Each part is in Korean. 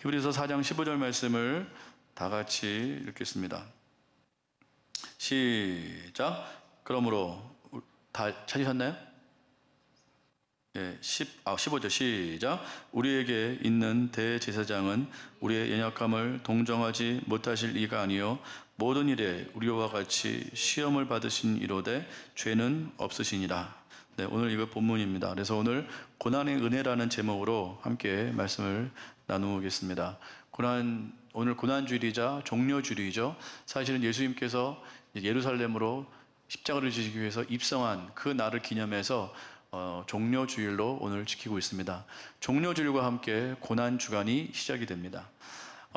히브리서 4장 15절 말씀을 다 같이 읽겠습니다. 시작. 그러므로 다 찾으셨나요? 예, 15절 시작. 우리에게 있는 대제사장은 우리의 연약함을 동정하지 못하실 이가 아니요 모든 일에 우리와 같이 시험을 받으신 이로되 죄는 없으시니라. 네, 오늘 이거 본문입니다. 그래서 오늘 고난의 은혜라는 제목으로 함께 말씀을 나누겠습니다. 오늘 고난주일이자 종려주일이죠. 사실은 예수님께서 예루살렘으로 십자가를 지시기 위해서 입성한 그 날을 기념해서 종려주일로 오늘 지키고 있습니다. 종려주일과 함께 고난주간이 시작이 됩니다.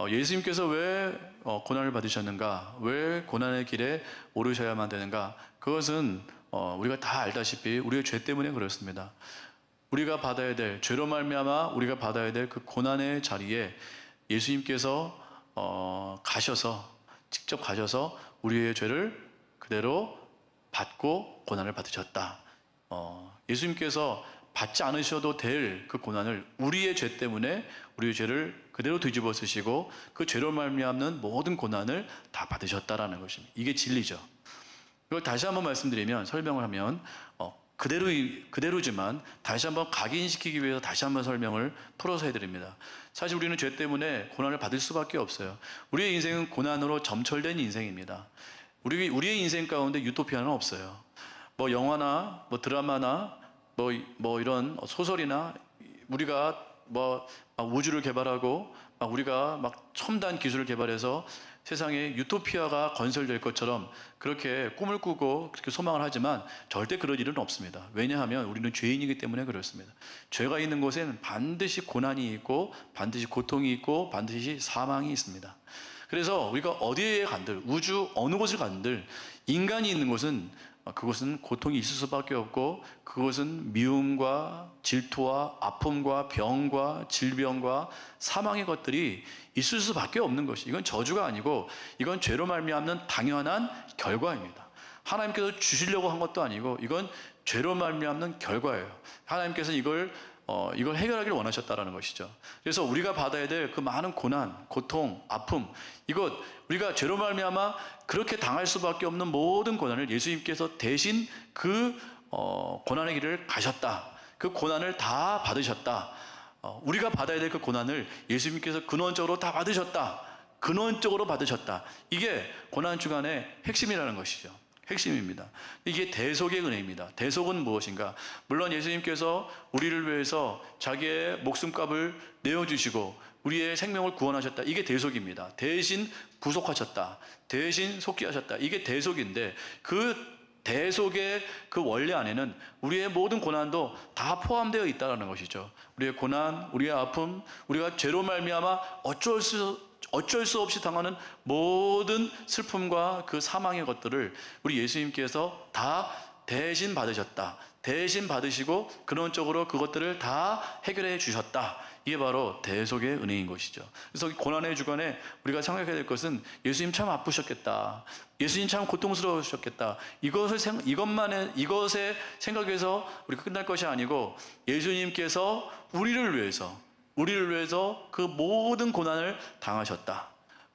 예수님께서 왜 고난을 받으셨는가? 왜 고난의 길에 오르셔야만 되는가? 그것은 우리가 다 알다시피 우리의 죄 때문에 그렇습니다. 우리가 받아야 될, 죄로 말미암아 우리가 받아야 될 그 고난의 자리에 예수님께서 직접 가셔서 우리의 죄를 그대로 받고 고난을 받으셨다. 예수님께서 받지 않으셔도 될 그 고난을 우리의 죄 때문에 우리의 죄를 그대로 뒤집어 쓰시고 그 죄로 말미암는 모든 고난을 다 받으셨다라는 것입니다. 이게 진리죠. 이걸 다시 한번 말씀드리면, 설명을 하면 그대로지만 다시 한번 각인시키기 위해서 다시 한번 설명을 풀어서 해드립니다. 사실 우리는 죄 때문에 고난을 받을 수밖에 없어요. 우리의 인생은 고난으로 점철된 인생입니다. 우리의 인생 가운데 유토피아는 없어요. 영화나 드라마나 이런 소설이나 우리가 우주를 개발하고 우리가 첨단 기술을 개발해서 세상에 유토피아가 건설될 것처럼 그렇게 꿈을 꾸고 그렇게 소망을 하지만 절대 그럴 일은 없습니다. 왜냐하면 우리는 죄인이기 때문에 그렇습니다. 죄가 있는 곳에는 반드시 고난이 있고 반드시 고통이 있고 반드시 사망이 있습니다. 그래서 우리가 어디에 간들, 우주 어느 곳을 간들 인간이 있는 곳은 그것은 고통이 있을 수밖에 없고 그것은 미움과 질투와 아픔과 병과 질병과 사망의 것들이 있을 수밖에 없는 것이, 이건 저주가 아니고 이건 죄로 말미암는 당연한 결과입니다. 하나님께서 주시려고 한 것도 아니고 이건 죄로 말미암는 결과예요. 하나님께서 이걸 해결하기를 원하셨다라는 것이죠. 그래서 우리가 받아야 될 그 많은 고난, 고통, 아픔, 이것 우리가 죄로 말미암아 그렇게 당할 수밖에 없는 모든 고난을 예수님께서 대신 그 고난의 길을 가셨다. 그 고난을 다 받으셨다. 우리가 받아야 될 그 고난을 예수님께서 근원적으로 다 받으셨다. 근원적으로 받으셨다. 이게 고난주간의 핵심이라는 것이죠. 핵심입니다. 이게 대속의 은혜입니다. 대속은 무엇인가? 물론 예수님께서 우리를 위해서 자기의 목숨값을 내어주시고 우리의 생명을 구원하셨다. 이게 대속입니다. 대신 구속하셨다. 대신 속죄하셨다. 이게 대속인데 그 대속의 그 원리 안에는 우리의 모든 고난도 다 포함되어 있다는 것이죠. 우리의 고난, 우리의 아픔, 우리가 죄로 말미암아 어쩔 수 없이 당하는 모든 슬픔과 그 사망의 것들을 우리 예수님께서 다 대신 받으셨다. 대신 받으시고 근원적으로 그것들을 다 해결해 주셨다. 이게 바로 대속의 은혜인 것이죠. 그래서 고난의 주간에 우리가 생각해야 될 것은 예수님 참 아프셨겠다. 예수님 참 고통스러우셨겠다. 이것에 생각해서 우리가 끝날 것이 아니고 예수님께서 우리를 위해서 그 모든 고난을 당하셨다.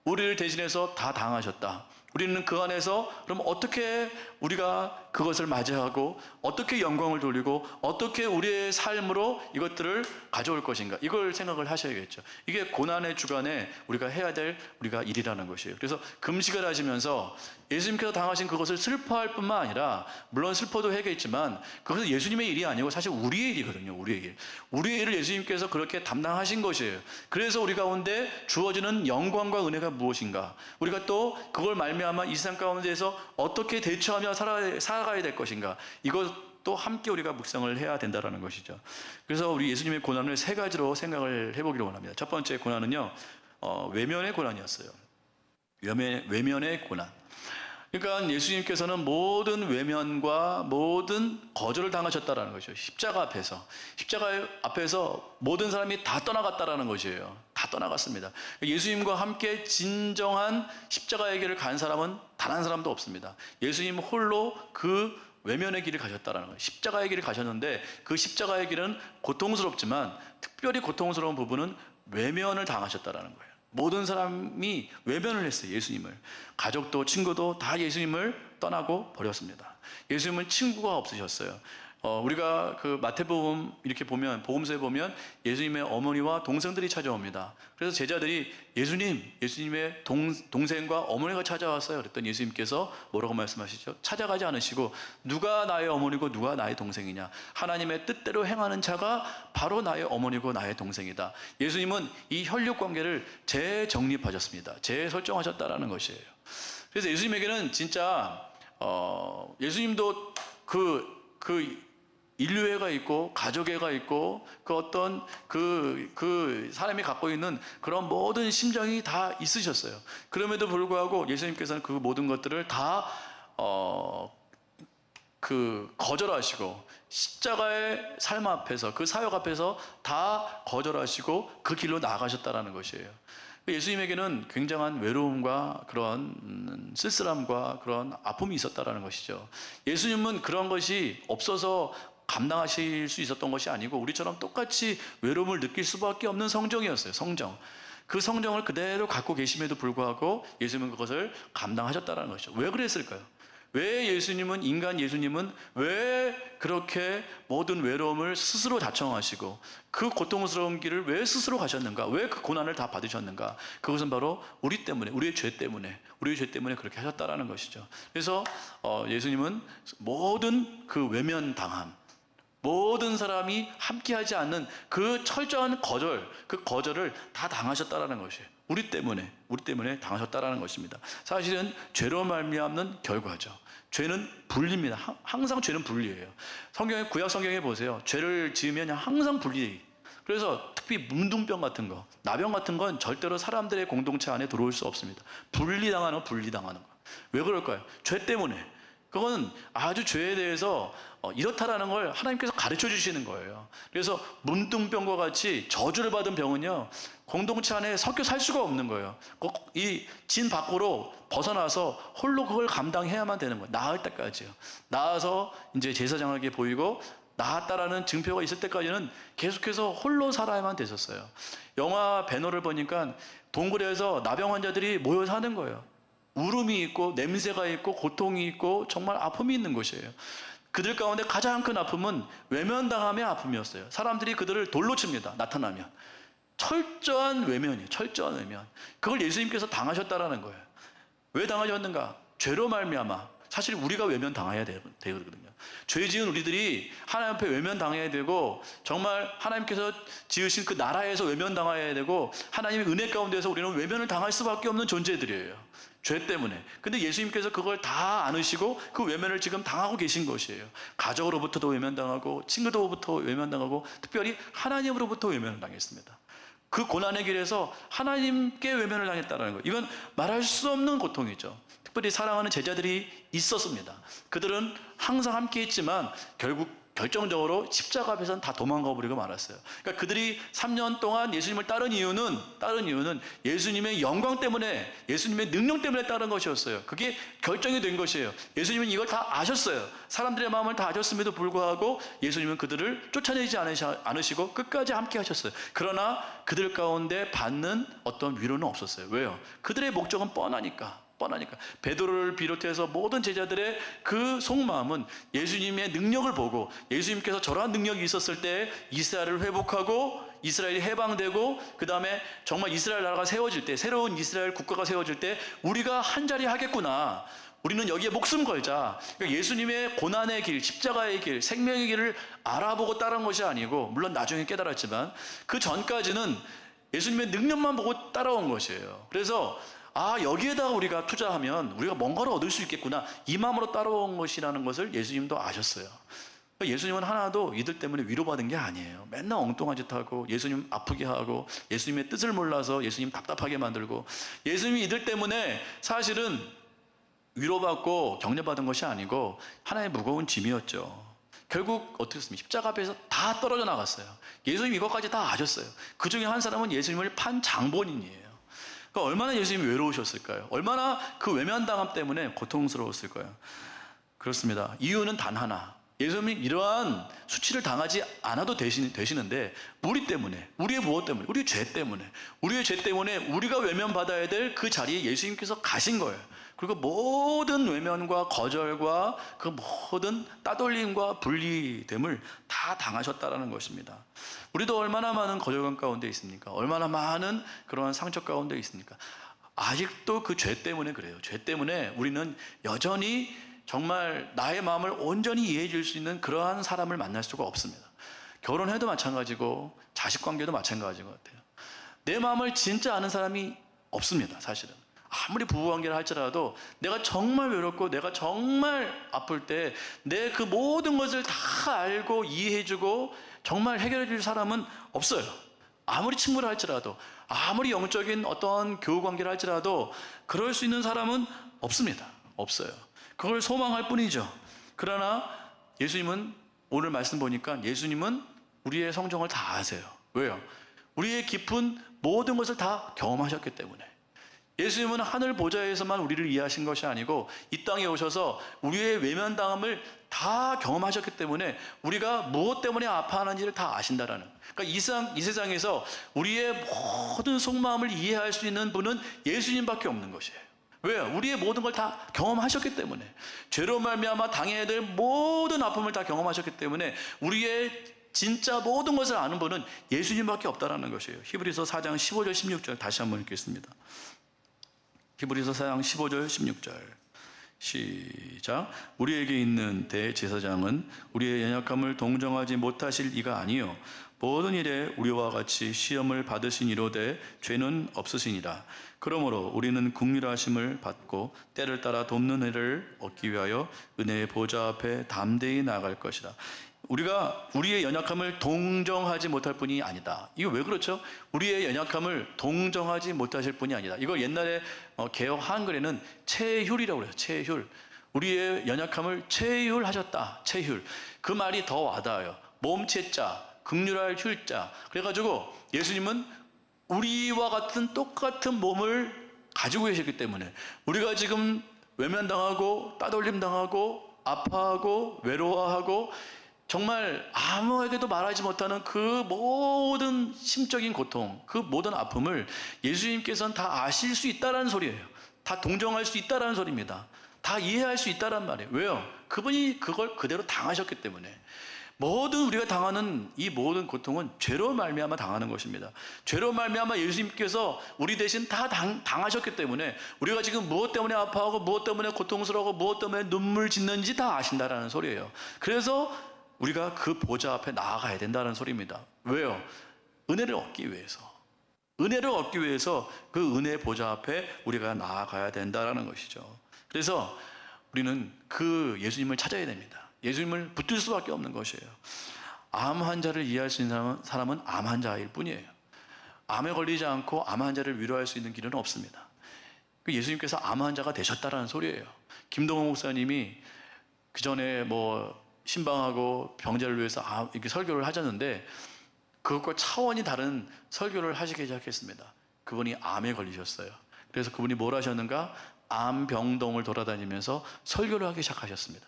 우리를 대신해서 다 당하셨다. 우리는 그 안에서 그럼 어떻게 우리가 그것을 맞이하고 어떻게 영광을 돌리고 어떻게 우리의 삶으로 이것들을 가져올 것인가, 이걸 생각을 하셔야겠죠. 이게 고난의 주간에 우리가 해야 될 우리가 일이라는 것이에요. 그래서 금식을 하시면서 예수님께서 당하신 그것을 슬퍼할 뿐만 아니라, 물론 슬퍼도 해야겠지만 그것은 예수님의 일이 아니고 사실 우리의 일이거든요. 우리의 일을 예수님께서 그렇게 담당하신 것이에요. 그래서 우리 가운데 주어지는 영광과 은혜가 무엇인가, 우리가 또 그걸 말미암아 이 세상 가운데에서 어떻게 대처하며 살아가야 될 것인가, 이것도 함께 우리가 묵상을 해야 된다는 것이죠. 그래서 우리 예수님의 고난을 세 가지로 생각을 해보기를 원합니다. 첫 번째 고난은요, 외면의 고난이었어요. 외면의 고난. 그러니까 예수님께서는 모든 외면과 모든 거절을 당하셨다라는 것이죠. 십자가 앞에서 모든 사람이 다 떠나갔다라는 것이에요. 다 떠나갔습니다. 예수님과 함께 진정한 십자가의 길을 간 사람은 단 한 사람도 없습니다. 예수님 홀로 그 외면의 길을 가셨다라는 거예요. 십자가의 길을 가셨는데 그 십자가의 길은 고통스럽지만 특별히 고통스러운 부분은 외면을 당하셨다라는 거예요. 모든 사람이 외면을 했어요. 예수님을. 가족도 친구도 다 예수님을 떠나고 버렸습니다. 예수님은 친구가 없으셨어요. 우리가 그 마태복음 이렇게 보면, 복음서에 보면 예수님의 어머니와 동생들이 찾아옵니다. 그래서 제자들이 예수님의 동생과 어머니가 찾아왔어요. 그랬더니 예수님께서 뭐라고 말씀하시죠? 찾아가지 않으시고 누가 나의 어머니고 누가 나의 동생이냐? 하나님의 뜻대로 행하는 자가 바로 나의 어머니고 나의 동생이다. 예수님은 이 혈육 관계를 재정립하셨습니다. 재설정하셨다라는 것이에요. 그래서 예수님에게는 진짜 예수님도 그 인류애가 있고 가족애가 있고 그 어떤 그 사람이 갖고 있는 그런 모든 심정이 다 있으셨어요. 그럼에도 불구하고 예수님께서는 그 모든 것들을 다 거절하시고 십자가의 삶 앞에서 그 사역 앞에서 다 거절하시고 그 길로 나아가셨다라는 것이에요. 예수님에게는 굉장한 외로움과 그런 쓸쓸함과 그런 아픔이 있었다라는 것이죠. 예수님은 그런 것이 없어서 감당하실 수 있었던 것이 아니고 우리처럼 똑같이 외로움을 느낄 수밖에 없는 성정이었어요. 성정. 그 성정을 그대로 갖고 계심에도 불구하고 예수님은 그것을 감당하셨다는 것이죠. 왜 그랬을까요? 왜 인간 예수님은 왜 그렇게 모든 외로움을 스스로 자청하시고 그 고통스러운 길을 왜 스스로 가셨는가? 왜 그 고난을 다 받으셨는가? 그것은 바로 우리 때문에, 우리의 죄 때문에 그렇게 하셨다라는 것이죠. 그래서 예수님은 모든 그 외면당함, 모든 사람이 함께하지 않는 그 철저한 그 거절을 다 당하셨다라는 것이에요. 우리 때문에 당하셨다라는 것입니다. 사실은 죄로 말미암는 결과죠. 죄는 분리입니다. 항상 죄는 분리예요. 구약 성경에 보세요. 죄를 지으면 항상 분리해요. 그래서 특히 문둥병 같은 거, 나병 같은 건 절대로 사람들의 공동체 안에 들어올 수 없습니다. 분리당하는 거. 왜 그럴까요? 죄 때문에. 그건 아주 죄에 대해서 이렇다라는 걸 하나님께서 가르쳐 주시는 거예요. 그래서 문둥병과 같이 저주를 받은 병은요, 공동체 안에 섞여 살 수가 없는 거예요. 이 진 밖으로 벗어나서 홀로 그걸 감당해야만 되는 거예요. 나을 때까지요. 나아서 이제 제사장에게 보이고 나았다라는 증표가 있을 때까지는 계속해서 홀로 살아야만 됐었어요. 영화 배너를 보니까 동굴에서 나병 환자들이 모여 사는 거예요. 울음이 있고 냄새가 있고 고통이 있고 정말 아픔이 있는 곳이에요. 그들 가운데 가장 큰 아픔은 외면당함의 아픔이었어요. 사람들이 그들을 돌로 칩니다. 나타나면. 철저한 외면이에요. 철저한 외면. 그걸 예수님께서 당하셨다라는 거예요. 왜 당하셨는가? 죄로 말미암아. 사실 우리가 외면당해야 되거든요. 죄 지은 우리들이 하나님 앞에 외면당해야 되고 정말 하나님께서 지으신 그 나라에서 외면당해야 되고 하나님의 은혜 가운데서 우리는 외면을 당할 수밖에 없는 존재들이에요. 죄 때문에. 근데 예수님께서 그걸 다 안으시고 그 외면을 지금 당하고 계신 것이에요. 가족으로부터도 외면당하고 친구로부터 외면당하고 특별히 하나님으로부터 외면을 당했습니다. 그 고난의 길에서 하나님께 외면을 당했다는 거예요. 이건 말할 수 없는 고통이죠. 특별히 사랑하는 제자들이 있었습니다. 그들은 항상 함께 했지만 결국 결정적으로 십자가 앞에서는 다 도망가 버리고 말았어요. 그러니까 그들이 3년 동안 예수님을 따른 이유는 예수님의 영광 때문에, 예수님의 능력 때문에 따른 것이었어요. 그게 결정이 된 것이에요. 예수님은 이걸 다 아셨어요. 사람들의 마음을 다 아셨음에도 불구하고 예수님은 그들을 쫓아내지 않으시고 끝까지 함께 하셨어요. 그러나 그들 가운데 받는 어떤 위로는 없었어요. 왜요? 그들의 목적은 뻔하니까. 베드로를 비롯해서 모든 제자들의 그 속마음은 예수님의 능력을 보고 예수님께서 저러한 능력이 있었을 때 이스라엘을 회복하고 이스라엘이 해방되고 그 다음에 정말 이스라엘 나라가 세워질 때, 새로운 이스라엘 국가가 세워질 때 우리가 한자리 하겠구나. 우리는 여기에 목숨 걸자. 그러니까 예수님의 고난의 길, 십자가의 길, 생명의 길을 알아보고 따른 것이 아니고, 물론 나중에 깨달았지만 그 전까지는 예수님의 능력만 보고 따라온 것이에요. 그래서 여기에다가 우리가 투자하면 우리가 뭔가를 얻을 수 있겠구나, 이 마음으로 따라온 것이라는 것을 예수님도 아셨어요. 예수님은 하나도 이들 때문에 위로받은 게 아니에요. 맨날 엉뚱한 짓 하고 예수님 아프게 하고 예수님의 뜻을 몰라서 예수님 답답하게 만들고, 예수님이 이들 때문에 사실은 위로받고 격려받은 것이 아니고 하나의 무거운 짐이었죠. 결국 어떻게 했습니까? 십자가 앞에서 다 떨어져 나갔어요. 예수님 이것까지 다 아셨어요. 그 중에 한 사람은 예수님을 판 장본인이에요. 그러니까 얼마나 예수님이 외로우셨을까요? 얼마나 그 외면당함 때문에 고통스러웠을까요? 그렇습니다. 이유는 단 하나. 예수님이 이러한 수치를 당하지 않아도 되시는데 우리 때문에, 우리의 무엇 때문에, 우리의 죄 때문에, 우리의 죄 때문에 우리가 외면받아야 될 그 자리에 예수님께서 가신 거예요. 그리고 모든 외면과 거절과 그 모든 따돌림과 분리됨을 다 당하셨다라는 것입니다. 우리도 얼마나 많은 거절감 가운데 있습니까? 얼마나 많은 그러한 상처 가운데 있습니까? 아직도 그 죄 때문에 그래요. 죄 때문에 우리는 여전히 정말 나의 마음을 온전히 이해해 줄 수 있는 그러한 사람을 만날 수가 없습니다. 결혼해도 마찬가지고 자식 관계도 마찬가지인 것 같아요. 내 마음을 진짜 아는 사람이 없습니다. 사실은 아무리 부부관계를 할지라도 내가 정말 외롭고 내가 정말 아플 때 내 그 모든 것을 다 알고 이해해주고 정말 해결해줄 사람은 없어요. 아무리 친구를 할지라도, 아무리 영적인 어떤 교우 관계를 할지라도 그럴 수 있는 사람은 없습니다. 없어요. 그걸 소망할 뿐이죠. 그러나 예수님은, 오늘 말씀 보니까 예수님은 우리의 성정을 다 아세요. 왜요? 우리의 깊은 모든 것을 다 경험하셨기 때문에. 예수님은 하늘 보좌에서만 우리를 이해하신 것이 아니고 이 땅에 오셔서 우리의 외면당함을 다 경험하셨기 때문에 우리가 무엇 때문에 아파하는지를 다 아신다라는. 그러니까 이 세상에서 우리의 모든 속마음을 이해할 수 있는 분은 예수님밖에 없는 것이에요. 왜요? 우리의 모든 걸 다 경험하셨기 때문에, 죄로 말미암아 당해야 될 모든 아픔을 다 경험하셨기 때문에 우리의 진짜 모든 것을 아는 분은 예수님밖에 없다라는 것이에요. 히브리서 4장 15절 16절 다시 한번 읽겠습니다. 히브리서 4장 15절 16절 시작. 우리에게 있는 대제사장은 우리의 연약함을 동정하지 못하실 이가 아니요 모든 일에 우리와 같이 시험을 받으신 이로되 죄는 없으시니라. 그러므로 우리는 긍휼하심을 받고 때를 따라 돕는 은혜를 얻기 위하여 은혜의 보좌 앞에 담대히 나아갈 것이다. 우리가 우리의 연약함을 동정하지 못할 뿐이 아니다. 이거 왜 그렇죠? 우리의 연약함을 동정하지 못하실 뿐이 아니다. 이걸 옛날에 개역 한글에는 체휼이라고 그래요. 체휼. 우리의 연약함을 체휼하셨다. 체휼. 그 말이 더 와닿아요. 몸체자, 긍휼할 휼자. 그래가지고 예수님은 우리와 같은 똑같은 몸을 가지고 계시기 때문에 우리가 지금 외면당하고 따돌림 당하고 아파하고 외로워하고 정말 아무에게도 말하지 못하는 그 모든 심적인 고통, 그 모든 아픔을 예수님께서는 다 아실 수 있다는 소리예요. 다 동정할 수 있다는 소리입니다. 다 이해할 수 있다는 말이에요. 왜요? 그분이 그걸 그대로 당하셨기 때문에. 모든 우리가 당하는 이 모든 고통은 죄로 말미암아 당하는 것입니다. 죄로 말미암아 예수님께서 우리 대신 다 당하셨기 때문에 우리가 지금 무엇 때문에 아파하고 무엇 때문에 고통스러워하고 무엇 때문에 눈물 짓는지 다 아신다라는 소리예요. 그래서 우리가 그 보좌 앞에 나아가야 된다는 소리입니다. 왜요? 은혜를 얻기 위해서. 은혜를 얻기 위해서 그 은혜의 보좌 앞에 우리가 나아가야 된다는 것이죠. 그래서 우리는 그 예수님을 찾아야 됩니다. 예수님을 붙들 수밖에 없는 것이에요. 암 환자를 이해할 수 있는 사람은 암 환자일 뿐이에요. 암에 걸리지 않고 암 환자를 위로할 수 있는 길은 없습니다. 예수님께서 암 환자가 되셨다라는 소리예요. 김동호 목사님이 그 전에 신방하고 병자를 위해서 이렇게 설교를 하셨는데 그것과 차원이 다른 설교를 하시기 시작했습니다. 그분이 암에 걸리셨어요. 그래서 그분이 뭘 하셨는가? 암병동을 돌아다니면서 설교를 하기 시작하셨습니다.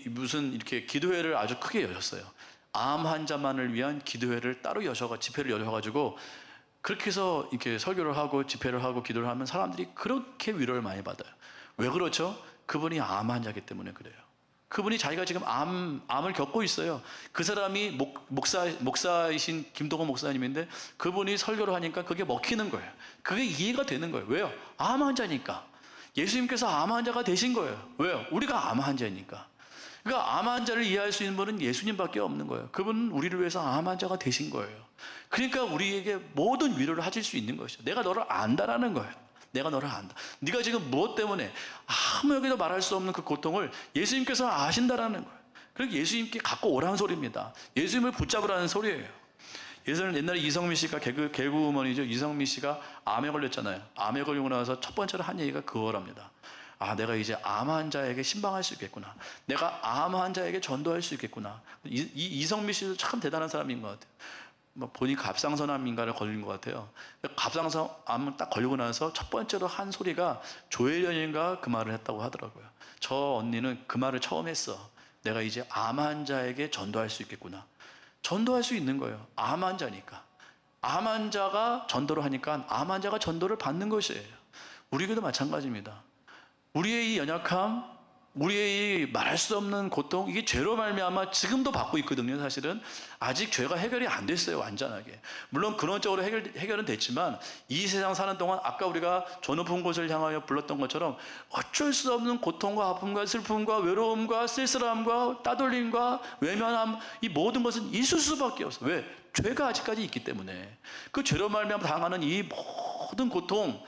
무슨 이렇게 기도회를 아주 크게 여셨어요. 암 환자만을 위한 기도회를 따로 집회를 여셔가지고 그렇게 해서 이렇게 설교를 하고 집회를 하고 기도를 하면 사람들이 그렇게 위로를 많이 받아요. 왜 그렇죠? 그분이 암 환자이기 때문에 그래요. 그분이 자기가 지금 암을 겪고 있어요. 그 사람이 목사이신 김동호 목사님인데 그분이 설교를 하니까 그게 먹히는 거예요. 그게 이해가 되는 거예요. 왜요? 암 환자니까. 예수님께서 암 환자가 되신 거예요. 왜요? 우리가 암 환자니까. 그러니까 암 환자를 이해할 수 있는 분은 예수님밖에 없는 거예요. 그분은 우리를 위해서 암 환자가 되신 거예요. 그러니까 우리에게 모든 위로를 하실 수 있는 것이죠. 내가 너를 안다라는 거예요. 내가 너를 안다. 네가 지금 무엇 때문에 아무에게도 말할 수 없는 그 고통을 예수님께서 아신다라는 거예요. 그러니까 예수님께 갖고 오라는 소리입니다. 예수님을 붙잡으라는 소리예요. 옛날에 이성미 씨가 개그우먼이죠. 이성미 씨가 암에 걸렸잖아요. 암에 걸리고 나서 첫 번째로 한 얘기가 그거랍니다. 내가 이제 암 환자에게 신방할 수 있겠구나. 내가 암 환자에게 전도할 수 있겠구나. 이성미 씨도 참 대단한 사람인 것 같아요. 뭐 본인 갑상선암인가를 걸린 것 같아요. 갑상선암을 딱 걸리고 나서 첫 번째로 한 소리가 조혜련인가 그 말을 했다고 하더라고요. 저 언니는 그 말을 처음 했어. 내가 이제 암 환자에게 전도할 수 있겠구나. 전도할 수 있는 거예요. 암 환자니까. 암 환자가 전도를 하니까 암 환자가 전도를 받는 것이에요. 우리에게도 마찬가지입니다. 우리의 이 연약함, 우리의 이 말할 수 없는 고통, 이게 죄로 말미암아 지금도 받고 있거든요. 사실은 아직 죄가 해결이 안 됐어요. 완전하게. 물론 근원적으로 해결은 됐지만 이 세상 사는 동안 아까 우리가 저 높은 곳을 향하여 불렀던 것처럼 어쩔 수 없는 고통과 아픔과 슬픔과 외로움과 쓸쓸함과 따돌림과 외면함, 이 모든 것은 있을 수밖에 없어요. 왜? 죄가 아직까지 있기 때문에. 그 죄로 말미암아 당하는 이 모든 고통,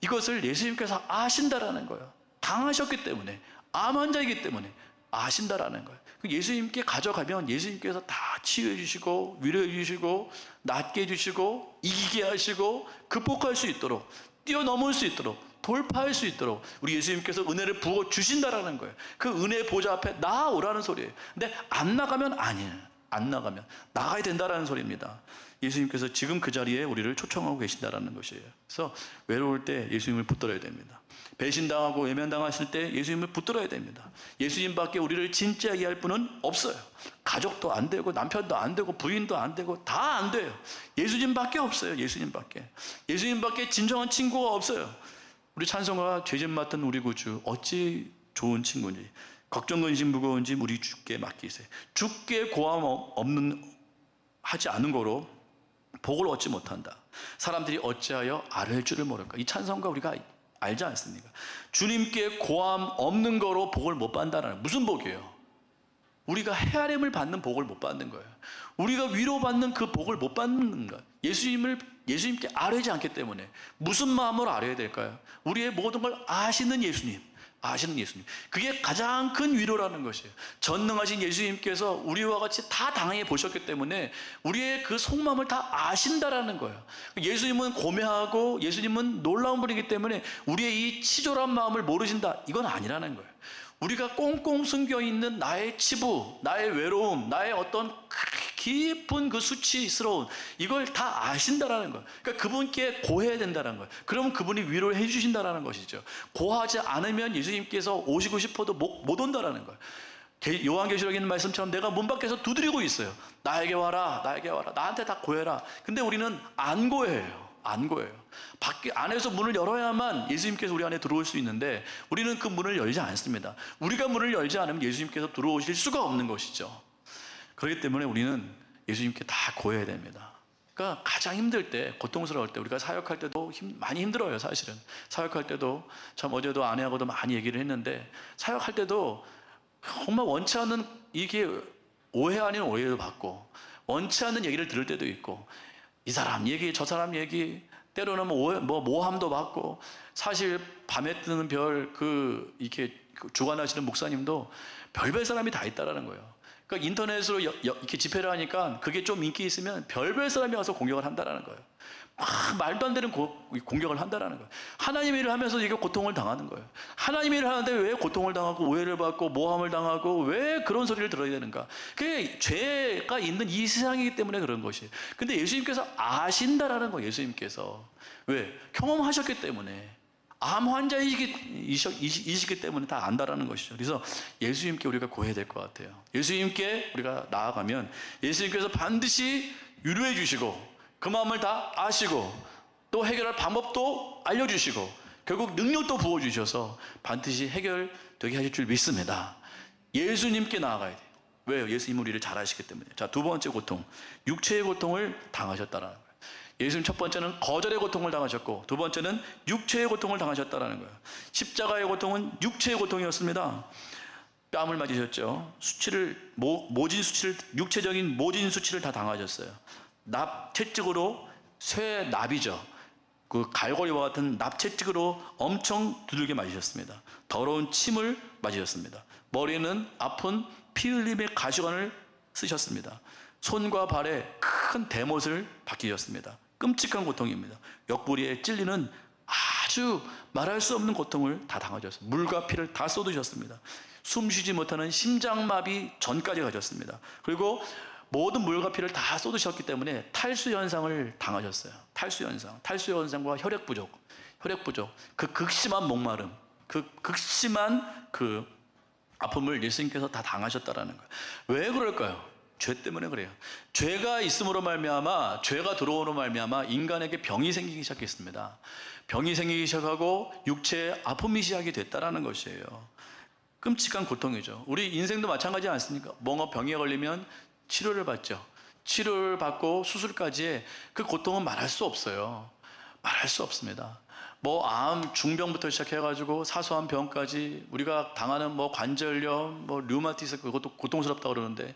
이것을 예수님께서 아신다라는 거예요. 당하셨기 때문에, 암 환자이기 때문에 아신다라는 거예요. 예수님께 가져가면 예수님께서 다 치유해 주시고 위로해 주시고 낫게 해주시고 이기게 하시고 극복할 수 있도록, 뛰어넘을 수 있도록, 돌파할 수 있도록 우리 예수님께서 은혜를 부어 주신다라는 거예요. 그 은혜의 보좌 앞에 나아오라는 소리예요. 근데 안 나가면 아니에요. 안 나가면 나가야 된다라는 소리입니다. 예수님께서 지금 그 자리에 우리를 초청하고 계신다라는 것이에요. 그래서 외로울 때 예수님을 붙들어야 됩니다. 배신당하고 외면당하실 때 예수님을 붙들어야 됩니다. 예수님밖에 우리를 진짜 이해할 분은 없어요. 가족도 안 되고 남편도 안 되고 부인도 안 되고 다 안 돼요. 예수님밖에 없어요. 예수님밖에 진정한 친구가 없어요. 우리 찬송가가 죄짐 맡은 우리 구주 어찌 좋은 친구인지, 걱정 근심 무거운 짐 우리 주께 맡기세. 주께 고함 없는 하지 않은 거로 복을 얻지 못한다. 사람들이 어찌하여 아뢰할 줄을 모를까. 이 찬송가 우리가 알지 않습니까? 주님께 고함 없는 거로 복을 못 받는다는, 무슨 복이에요? 우리가 헤아림을 받는 복을 못 받는 거예요. 우리가 위로받는 그 복을 못 받는 거예요. 예수님께 아뢰지 않기 때문에. 무슨 마음으로 아뢰야 될까요? 우리의 모든 걸 아시는 예수님. 그게 가장 큰 위로라는 것이에요. 전능하신 예수님께서 우리와 같이 다 당해 보셨기 때문에 우리의 그 속마음을 다 아신다라는 거예요. 예수님은 고매하고 예수님은 놀라운 분이기 때문에 우리의 이 치졸한 마음을 모르신다, 이건 아니라는 거예요. 우리가 꽁꽁 숨겨 있는 나의 치부, 나의 외로움, 나의 어떤 깊은 그 수치스러운 이걸 다 아신다라는 거예요. 그러니까 그분께 고해야 된다는 거예요. 그러면 그분이 위로를 해주신다라는 것이죠. 고하지 않으면 예수님께서 오시고 싶어도 못 온다라는 거예요. 요한계시록에 있는 말씀처럼 내가 문 밖에서 두드리고 있어요. 나에게 와라, 나한테 다 고해라. 근데 우리는 안 고해요. 밖에 안에서 문을 열어야만 예수님께서 우리 안에 들어올 수 있는데 우리는 그 문을 열지 않습니다. 우리가 문을 열지 않으면 예수님께서 들어오실 수가 없는 것이죠. 그렇기 때문에 우리는 예수님께 다 고해야 됩니다. 그러니까 가장 힘들 때, 고통스러울 때, 우리가 사역할 때도 많이 힘들어요. 사실은 사역할 때도, 참 어제도 아내하고도 많이 얘기를 했는데, 사역할 때도 정말 원치 않는, 이게 오해 아닌 오해도 받고 원치 않는 얘기를 들을 때도 있고, 이 사람 얘기 저 사람 얘기, 때로는 모함도 받고, 사실 밤에 뜨는 별 이렇게 주관하시는 목사님도 별별 사람이 다 있다라는 거예요. 그러니까 인터넷으로 이렇게 집회를 하니까 그게 좀 인기 있으면 별별 사람이 와서 공격을 한다라는 거예요. 막 말도 안 되는 공격을 한다라는 거예요. 하나님 일을 하면서 이게 고통을 당하는 거예요. 하나님 일을 하는데 왜 고통을 당하고 오해를 받고 모함을 당하고 왜 그런 소리를 들어야 되는가? 그게 죄가 있는 이 세상이기 때문에 그런 것이에요. 근데 예수님께서 아신다라는 거예요. 예수님께서. 왜? 경험하셨기 때문에. 암 환자이시기 때문에 다 안다라는 것이죠. 그래서 예수님께 우리가 고해야 될 것 같아요. 예수님께 우리가 나아가면 예수님께서 반드시 위로해 주시고 그 마음을 다 아시고 또 해결할 방법도 알려주시고 결국 능력도 부어주셔서 반드시 해결되게 하실 줄 믿습니다. 예수님께 나아가야 돼요. 왜요? 예수님은 우리를 잘 아시기 때문에. 자, 두 번째 고통, 육체의 고통을 당하셨다라는 거예요. 예수님 첫 번째는 거절의 고통을 당하셨고 두 번째는 육체의 고통을 당하셨다는 거예요. 십자가의 고통은 육체의 고통이었습니다. 뺨을 맞으셨죠. 육체적인 모진 수치를 다 당하셨어요. 채찍으로, 쇠납이죠. 그 갈고리와 같은 납채찍으로 엄청 두들겨 맞으셨습니다. 더러운 침을 맞으셨습니다. 머리에는 아픈 피 흘림의 가시관을 쓰셨습니다. 손과 발에 큰 대못을 박히셨습니다. 끔찍한 고통입니다. 옆구리에 찔리는 아주 말할 수 없는 고통을 다 당하셨습니다. 물과 피를 다 쏟으셨습니다. 숨쉬지 못하는 심장마비 전까지 가셨습니다. 그리고 모든 물과 피를 다 쏟으셨기 때문에 탈수 현상을 당하셨어요. 탈수 현상과 혈액 부족, 그 극심한 목마름, 그 극심한 그 아픔을 예수님께서 다 당하셨다라는 거예요. 왜 그럴까요? 죄 때문에 그래요. 죄가 있음으로 말미암아, 죄가 들어오는 말미암아 인간에게 병이 생기기 시작했습니다. 병이 생기기 시작하고 육체에 아픔이 시작이 됐다라는 것이에요. 끔찍한 고통이죠. 우리 인생도 마찬가지 않습니까? 뭔가 병에 걸리면 치료를 받죠. 치료를 받고 수술까지의 그 고통은 말할 수 없어요. 말할 수 없습니다. 뭐 암 중병부터 시작해가지고 사소한 병까지 우리가 당하는 뭐 관절염, 뭐 류마티스, 그것도 고통스럽다고 그러는데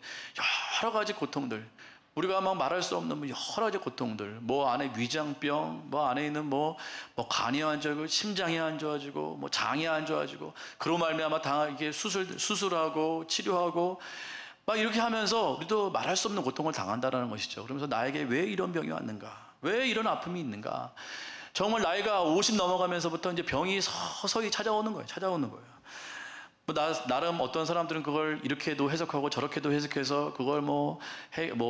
여러 가지 고통들, 우리가 막 말할 수 없는 여러 가지 고통들, 뭐 안에 위장병, 뭐 안에 있는 뭐 간이 안 좋아지고 심장이 안 좋아지고 뭐 장이 안 좋아지고, 그로 말미암아 이게 수술하고 치료하고 막 이렇게 하면서 우리도 말할 수 없는 고통을 당한다는 것이죠. 그러면서 나에게 왜 이런 병이 왔는가? 왜 이런 아픔이 있는가? 정말 나이가 50 넘어가면서부터 이제 병이 서서히 찾아오는 거예요. 뭐 나름 어떤 사람들은 그걸 이렇게도 해석하고 저렇게도 해석해서 그걸 뭐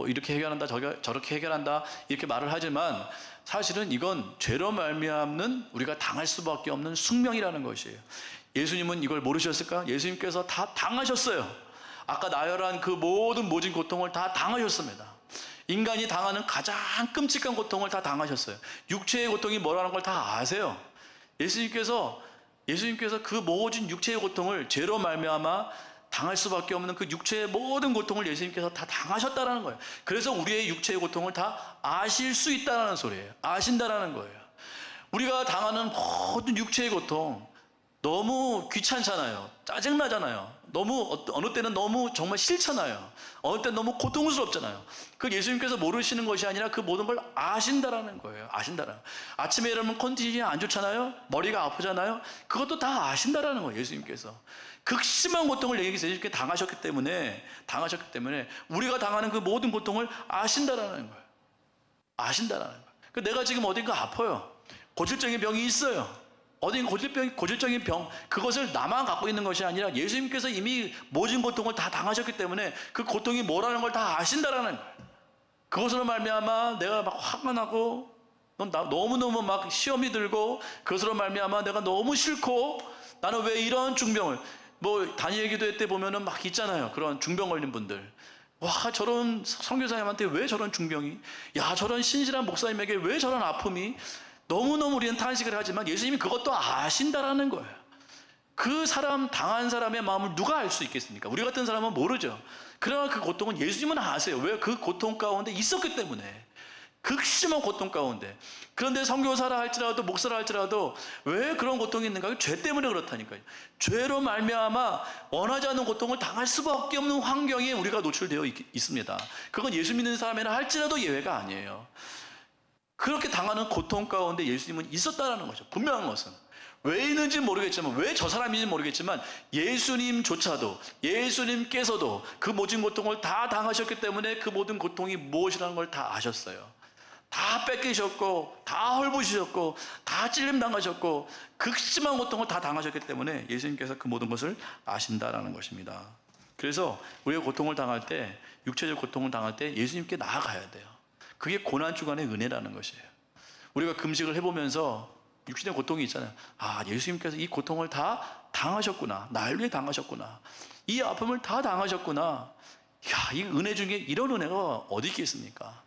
이렇게 해결한다, 저렇게 해결한다, 이렇게 말을 하지만 사실은 이건 죄로 말미암는 우리가 당할 수밖에 없는 숙명이라는 것이에요. 예수님은 이걸 모르셨을까? 예수님께서 다 당하셨어요. 아까 나열한 그 모진 고통을 다 당하셨습니다. 인간이 당하는 가장 끔찍한 고통을 다 당하셨어요. 육체의 고통이 뭐라는 걸 다 아세요. 예수님께서 그 모진 육체의 고통을 죄로 말미암아 당할 수밖에 없는 그 육체의 모든 고통을 예수님께서 다 당하셨다는 거예요. 그래서 우리의 육체의 고통을 다 아실 수 있다는 소리예요. 아신다라는 거예요. 우리가 당하는 모든 육체의 고통, 너무 귀찮잖아요. 짜증나잖아요. 너무 어느 때는 너무 정말 싫잖아요. 어느 때는 너무 고통스럽잖아요. 그 예수님께서 모르시는 것이 아니라 그 모든 걸 아신다라는 거예요. 아신다라는 거예요. 아침에 일어나면 컨디션이 안 좋잖아요. 머리가 아프잖아요. 그것도 다 아신다라는 거예요. 예수님께서 극심한 고통을 예수님께 당하셨기 때문에 우리가 당하는 그 모든 고통을 아신다라는 거예요. 아신다라는 거예요. 내가 지금 어딘가 아파요. 고질적인 병이 있어요. 어딘 고질적인 병, 그것을 나만 갖고 있는 것이 아니라 예수님께서 이미 모진 고통을 다 당하셨기 때문에 그 고통이 뭐라는 걸 다 아신다라는 거예요. 그것으로 말미암아 내가 막 화가 나고 너무너무 막 시험이 들고, 그것으로 말미암아 내가 너무 싫고, 나는 왜 이런 중병을, 뭐 다니엘 기도회 때 보면은 막 있잖아요. 그런 중병 걸린 분들. 와, 저런 선교사님한테 왜 저런 중병이, 야, 저런 신실한 목사님에게 왜 저런 아픔이, 너무너무 우리는 탄식을 하지만 예수님이 그것도 아신다라는 거예요. 그 사람, 당한 사람의 마음을 누가 알 수 있겠습니까? 우리 같은 사람은 모르죠. 그러나 그 고통은 예수님은 아세요. 왜? 그 고통 가운데 있었기 때문에. 극심한 고통 가운데. 그런데 선교사라 할지라도 목사라 할지라도 왜 그런 고통이 있는가? 죄 때문에 그렇다니까요. 죄로 말미암아 원하지 않는 고통을 당할 수밖에 없는 환경에 우리가 노출되어 있습니다. 그건 예수 믿는 사람이라 할지라도 예외가 아니에요. 그렇게 당하는 고통 가운데 예수님은 있었다라는 거죠. 분명한 것은. 왜 있는지 모르겠지만, 왜 저 사람인지 모르겠지만 예수님께서도 그 모진 고통을 다 당하셨기 때문에 그 모든 고통이 무엇이라는 걸 다 아셨어요. 다 뺏기셨고, 다 헐부시셨고, 다 찔림 당하셨고, 극심한 고통을 다 당하셨기 때문에 예수님께서 그 모든 것을 아신다라는 것입니다. 그래서 우리가 고통을 당할 때, 육체적 고통을 당할 때 예수님께 나아가야 돼요. 그게 고난주간의 은혜라는 것이에요. 우리가 금식을 해보면서 육신의 고통이 있잖아요. 아, 예수님께서 이 고통을 다 당하셨구나. 날 위해 당하셨구나. 이 아픔을 다 당하셨구나. 야, 이 은혜 중에 이런 은혜가 어디 있겠습니까?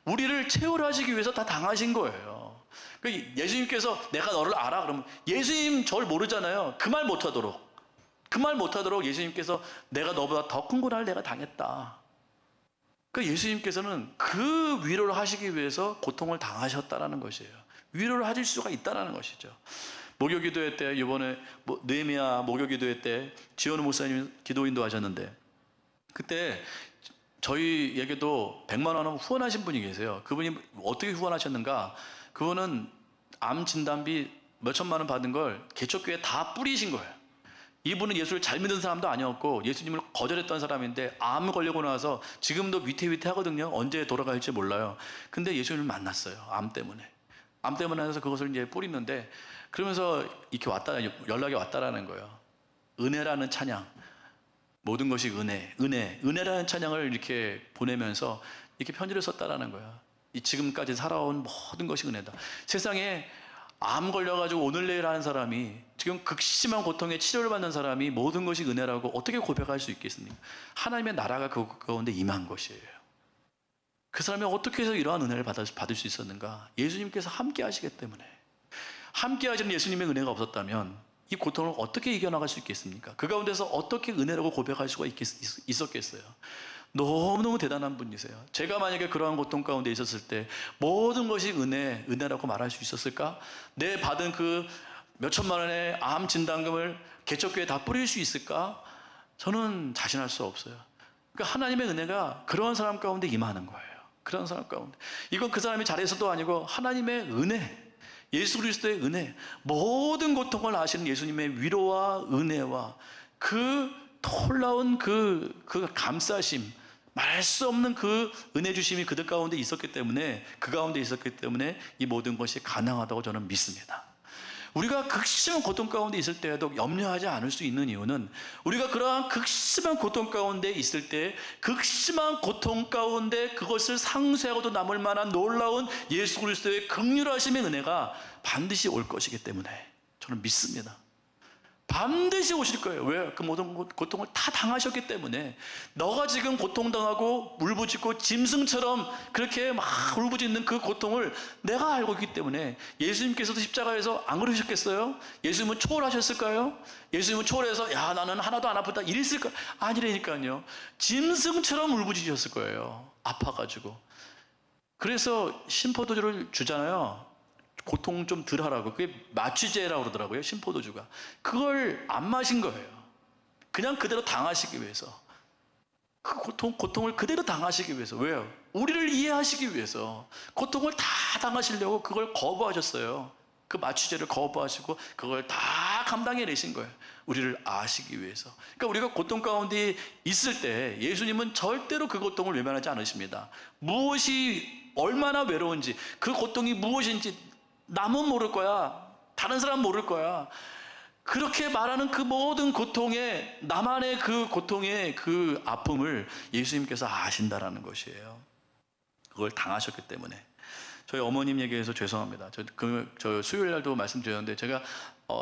우리를 체험하시기 위해서 다 당하신 거예요. 예수님께서 내가 너를 알아? 그러면 예수님 저를 모르잖아요. 그 말 못하도록 예수님께서 내가 너보다 더 큰 고난을 내가 당했다. 예수님께서는 그 위로를 하시기 위해서 고통을 당하셨다라는 것이에요. 위로를 하실 수가 있다라는 것이죠. 목요기도회 때, 이번에 느헤미야 목요기도회 때 지현우 목사님 기도인도 하셨는데, 그때 저희에게도 100만 원을 후원하신 분이 계세요. 그분이 어떻게 후원하셨는가? 그분은 암 진단비 몇천만 원 받은 걸 개척교회에 다 뿌리신 거예요. 이분은 예수를 잘 믿는 사람도 아니었고 예수님을 거절했던 사람인데 암 걸리고 나서 지금도 위태위태하거든요. 언제 돌아갈지 몰라요. 근데 예수님을 만났어요. 암 때문에 해서 그것을 이제 뿌리는데, 그러면서 이렇게 연락이 왔다라는 거예요. 은혜라는 찬양. 모든 것이 은혜라는 찬양을 이렇게 보내면서 이렇게 편지를 썼다라는 거야. 이 지금까지 살아온 모든 것이 은혜다. 세상에 암 걸려가지고 오늘 내일 하는 사람이, 지금 극심한 고통에 치료를 받는 사람이 모든 것이 은혜라고 어떻게 고백할 수 있겠습니까? 하나님의 나라가 그 가운데 임한 것이에요. 그 사람이 어떻게 해서 이러한 은혜를 받을 수 있었는가? 예수님께서 함께 하시기 때문에. 함께 하시는 예수님의 은혜가 없었다면 이 고통을 어떻게 이겨나갈 수 있겠습니까? 그 가운데서 어떻게 은혜라고 고백할 수가 있었겠어요? 너무너무 대단한 분이세요. 제가 만약에 그러한 고통 가운데 있었을 때 모든 것이 은혜라고 말할 수 있었을까? 내 받은 그 몇천만 원의 암 진단금을 개척교회에 다 뿌릴 수 있을까? 저는 자신할 수 없어요. 그러니까 하나님의 은혜가 그런 사람 가운데 임하는 거예요. 그런 사람 가운데. 이건 그 사람이 잘해서도 아니고 하나님의 은혜, 예수 그리스도의 은혜, 모든 고통을 아시는 예수님의 위로와 은혜와 그 놀라운 그 감싸심, 말할 수 없는 그 은혜 주심이 그들 가운데 있었기 때문에, 그 가운데 있었기 때문에 이 모든 것이 가능하다고 저는 믿습니다. 우리가 극심한 고통 가운데 있을 때에도 염려하지 않을 수 있는 이유는, 우리가 그러한 극심한 고통 가운데 있을 때 극심한 고통 가운데 그것을 상쇄하고도 남을 만한 놀라운 예수 그리스도의 긍휼하심의 은혜가 반드시 올 것이기 때문에 저는 믿습니다. 반드시 오실 거예요. 왜? 그 모든 고통을 다 당하셨기 때문에. 너가 지금 고통당하고 울부짖고 짐승처럼 그렇게 막 울부짖는 그 고통을 내가 알고 있기 때문에. 예수님께서도 십자가에서 안 그러셨겠어요? 예수님은 초월하셨을까요? 예수님은 초월해서 야 나는 하나도 안 아프다 이랬을까? 아니라니까요. 짐승처럼 울부짖으셨을 거예요. 아파가지고. 그래서 심포도주를 주잖아요. 고통 좀 덜 하라고. 그게 마취제라고 그러더라고요. 심포도주가. 그걸 안 마신 거예요. 그냥 그대로 당하시기 위해서. 그 고통을 그대로 당하시기 위해서. 왜요? 우리를 이해하시기 위해서. 고통을 다 당하시려고 그걸 거부하셨어요. 그 마취제를 거부하시고 그걸 다 감당해내신 거예요. 우리를 아시기 위해서. 그러니까 우리가 고통 가운데 있을 때 예수님은 절대로 그 고통을 외면하지 않으십니다. 무엇이 얼마나 외로운지, 그 고통이 무엇인지 남은 모를 거야. 다른 사람 모를 거야. 그렇게 말하는 그 모든 고통에, 나만의 그 고통의 그 아픔을 예수님께서 아신다라는 것이에요. 그걸 당하셨기 때문에. 저희 어머님 얘기해서 죄송합니다. 저 수요일 날도 말씀드렸는데 제가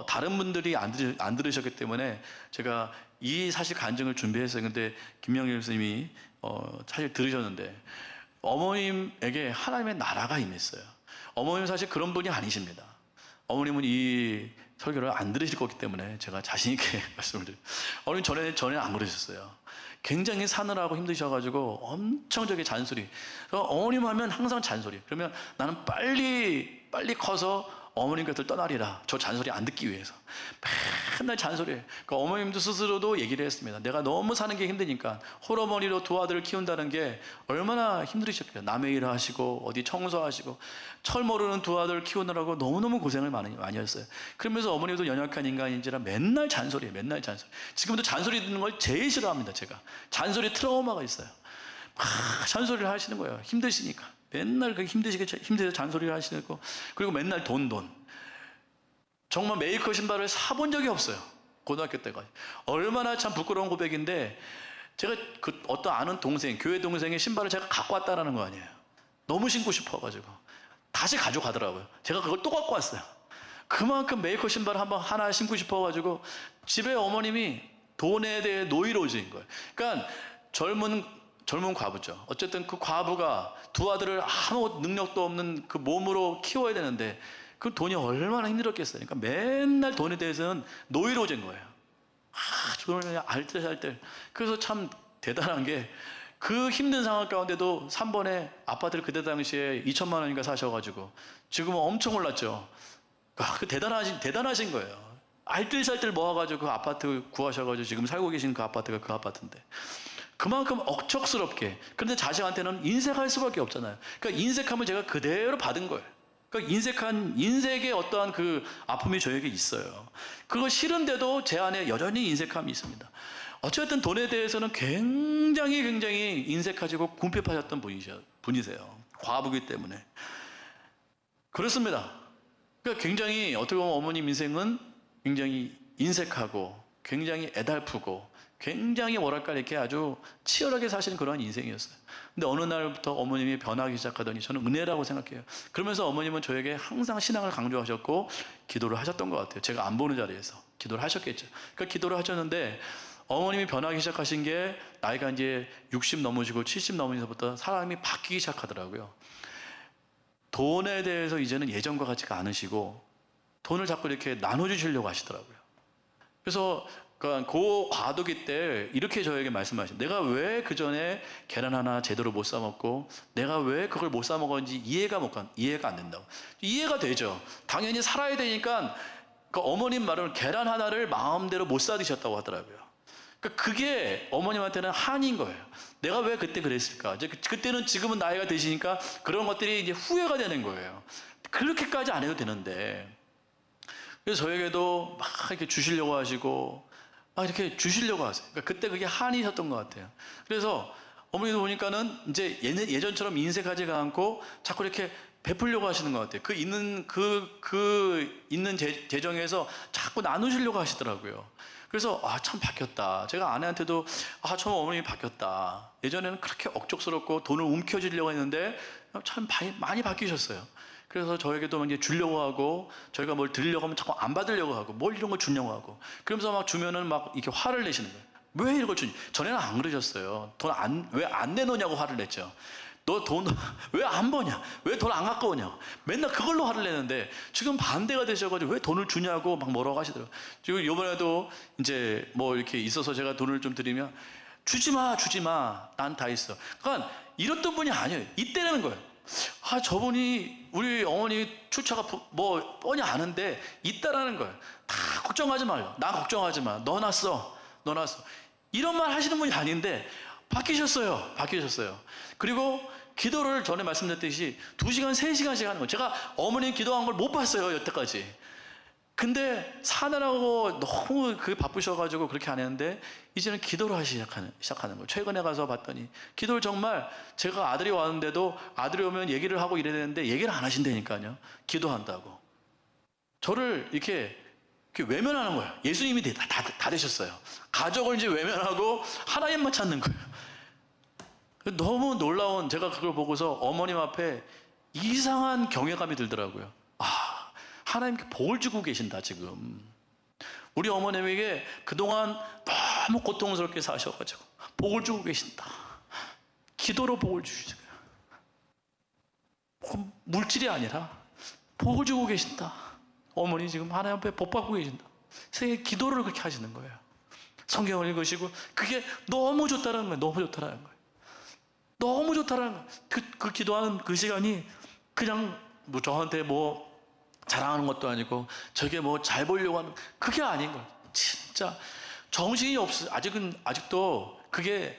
다른 분들이 안 들으셨기 때문에 제가 이 사실 간증을 준비했어요. 근데 김명일 교수님이 사실 들으셨는데, 어머님에게 하나님의 나라가 임했어요. 어머님은 사실 그런 분이 아니십니다. 어머님은 이 설교를 안 들으실 거기 때문에 제가 자신 있게 말씀을 드려요. 어머님 전에 안 그러셨어요. 굉장히 사느라고 힘드셔가지고 엄청나게 잔소리. 어머님 하면 항상 잔소리. 그러면 나는 빨리 커서 어머님 곁을 떠나리라. 저 잔소리 안 듣기 위해서. 맨날 잔소리해요. 그러니까 어머님도 스스로도 얘기를 했습니다. 내가 너무 사는 게 힘드니까. 홀어머니로 두 아들을 키운다는 게 얼마나 힘들으셨겠어요. 남의 일을 하시고 어디 청소하시고 철 모르는 두 아들을 키우느라고 너무너무 고생을 많이 했어요. 그러면서 어머니도 연약한 인간인지라 맨날 잔소리해요. 맨날 잔소리. 지금도 잔소리 듣는 걸 제일 싫어합니다. 제가. 잔소리 트라우마가 있어요. 잔소리를 하시는 거예요. 힘드시니까. 맨날 그 힘드셔서 잔소리를 하시는 거. 그리고 맨날 돈. 정말 메이커 신발을 사본 적이 없어요. 고등학교 때까지. 얼마나 참 부끄러운 고백인데, 제가 그 어떤 아는 동생, 교회 동생의 신발을 제가 갖고 왔다라는 거 아니에요. 너무 신고 싶어가지고. 다시 가져가더라고요. 제가 그걸 또 갖고 왔어요. 그만큼 메이커 신발 하나 신고 싶어가지고 집에 어머님이 돈에 대해 노이로제인 거예요. 그러니까 젊은 과부죠. 어쨌든 그 과부가 두 아들을 아무 능력도 없는 그 몸으로 키워야 되는데 그 돈이 얼마나 힘들었겠어요. 그러니까 맨날 돈에 대해서는 노이로제인 거예요. 돈을 알뜰살뜰. 그래서 참 대단한 게, 그 힘든 상황 가운데도 3번에 아파트를 그때 당시에 2천만 원인가 사셔가지고 지금은 엄청 올랐죠. 그 대단하신 거예요. 알뜰살뜰 모아가지고 그 아파트 구하셔가지고 지금 살고 계신 그 아파트가 그 아파트인데, 그만큼 억척스럽게. 그런데 자식한테는 인색할 수밖에 없잖아요. 그러니까 인색함을 제가 그대로 받은 거예요. 그러니까 인색의 어떠한 그 아픔이 저에게 있어요. 그거 싫은데도 제 안에 여전히 인색함이 있습니다. 어쨌든 돈에 대해서는 굉장히 인색하시고 궁핍하셨던 분이세요. 과부기 때문에. 그렇습니다. 그러니까 굉장히 어떻게 보면 어머님 인생은 굉장히 인색하고 굉장히 애달프고 굉장히 뭐랄까 이렇게 아주 치열하게 사시는 그런 인생이었어요. 근데 어느 날부터 어머님이 변하기 시작하더니 저는 은혜라고 생각해요. 그러면서 어머님은 저에게 항상 신앙을 강조하셨고 기도를 하셨던 것 같아요. 제가 안 보는 자리에서 기도를 하셨겠죠. 그러니까 기도를 하셨는데 어머님이 변하기 시작하신 게 나이가 이제 60 넘으시고 70 넘으면서부터 사람이 바뀌기 시작하더라고요. 돈에 대해서 이제는 예전과 같지가 않으시고 돈을 자꾸 이렇게 나눠주시려고 하시더라고요. 그래서 그 과도기 때 이렇게 저에게 말씀하신, 내가 왜 그 전에 계란 하나 제대로 못 사 먹고 내가 왜 그걸 못 사 먹었는지 이해가 안 된다고. 이해가 되죠. 당연히 살아야 되니까 그 어머님 말은 계란 하나를 마음대로 못 사 드셨다고 하더라고요. 그러니까 그게 어머님한테는 한인 거예요. 내가 왜 그때 그랬을까? 이제 그때는 지금은 나이가 드시니까 그런 것들이 이제 후회가 되는 거예요. 그렇게까지 안 해도 되는데. 그래서 저에게도 막 이렇게 주시려고 하시고 막 이렇게 주시려고 하세요. 그러니까 그때 그게 한이셨던 것 같아요. 그래서 어머니도 보니까는 이제 예전처럼 인색하지가 않고 자꾸 이렇게 베풀려고 하시는 것 같아요. 있는 재정에서 자꾸 나누시려고 하시더라고요. 그래서 참 바뀌었다. 제가 아내한테도 참 어머님이 바뀌었다. 예전에는 그렇게 억척스럽고 돈을 움켜쥐려고 했는데 참 많이 바뀌셨어요. 그래서 저에게도 이제 주려고 하고 저희가 뭘 드리려고 하면 자꾸 안 받으려고 하고 뭘 이런 걸 주려고 하고 그러면서 막 주면은 막 이렇게 화를 내시는 거예요. 왜 이걸 주니? 전에는 안 그러셨어요. 왜 안 내놓냐고 화를 냈죠. 너 돈 왜 안 버냐? 왜 돈 안 갖고 오냐? 맨날 그걸로 화를 내는데 지금 반대가 되셔가지고 왜 돈을 주냐고 막 뭐라고 하시더라고요. 지금 이번에도 이제 뭐 이렇게 있어서 제가 돈을 좀 드리면 주지 마. 난 다 있어. 그러니까 이랬던 분이 아니에요. 이때라는 거예요. 저분이 우리 어머니 출처가 뭐 뻔히 아는데 있다라는 거예요. 다 걱정하지 말라. 나 걱정하지 마. 너 났어. 이런 말 하시는 분이 아닌데 바뀌셨어요. 그리고 기도를 전에 말씀드렸듯이 2시간, 3시간씩 하는 거예요. 제가 어머니 기도한 걸 못 봤어요, 여태까지. 근데 사느라고 너무 바쁘셔가지고 그렇게 안 했는데 이제는 기도를 하시기 시작하는 거예요. 최근에 가서 봤더니 기도를 정말 제가 아들이 왔는데도 아들이 오면 얘기를 하고 이래야 되는데 얘기를 안 하신다니까요. 기도한다고. 저를 이렇게 외면하는 거예요. 예수님이 다 되셨어요. 가족을 이제 외면하고 하나님만 찾는 거예요. 너무 놀라운, 제가 그걸 보고서 어머님 앞에 이상한 경외감이 들더라고요. 하나님께 복을 주고 계신다 지금. 우리 어머님에게 그동안 너무 고통스럽게 사셔가지고 복을 주고 계신다. 기도로 복을 주시는 거예요. 물질이 아니라 복을 주고 계신다. 어머니 지금 하나님 앞에 복 받고 계신다. 세계 기도를 그렇게 하시는 거예요. 성경을 읽으시고 그게 너무 좋다라는 거예요. 너무 좋다라는 거예요. 그 기도하는 그 시간이 그냥 뭐 저한테 뭐 자랑하는 것도 아니고 저게 뭐 잘 보려고 하는 그게 아닌 거예요. 진짜 정신이 없어요. 아직도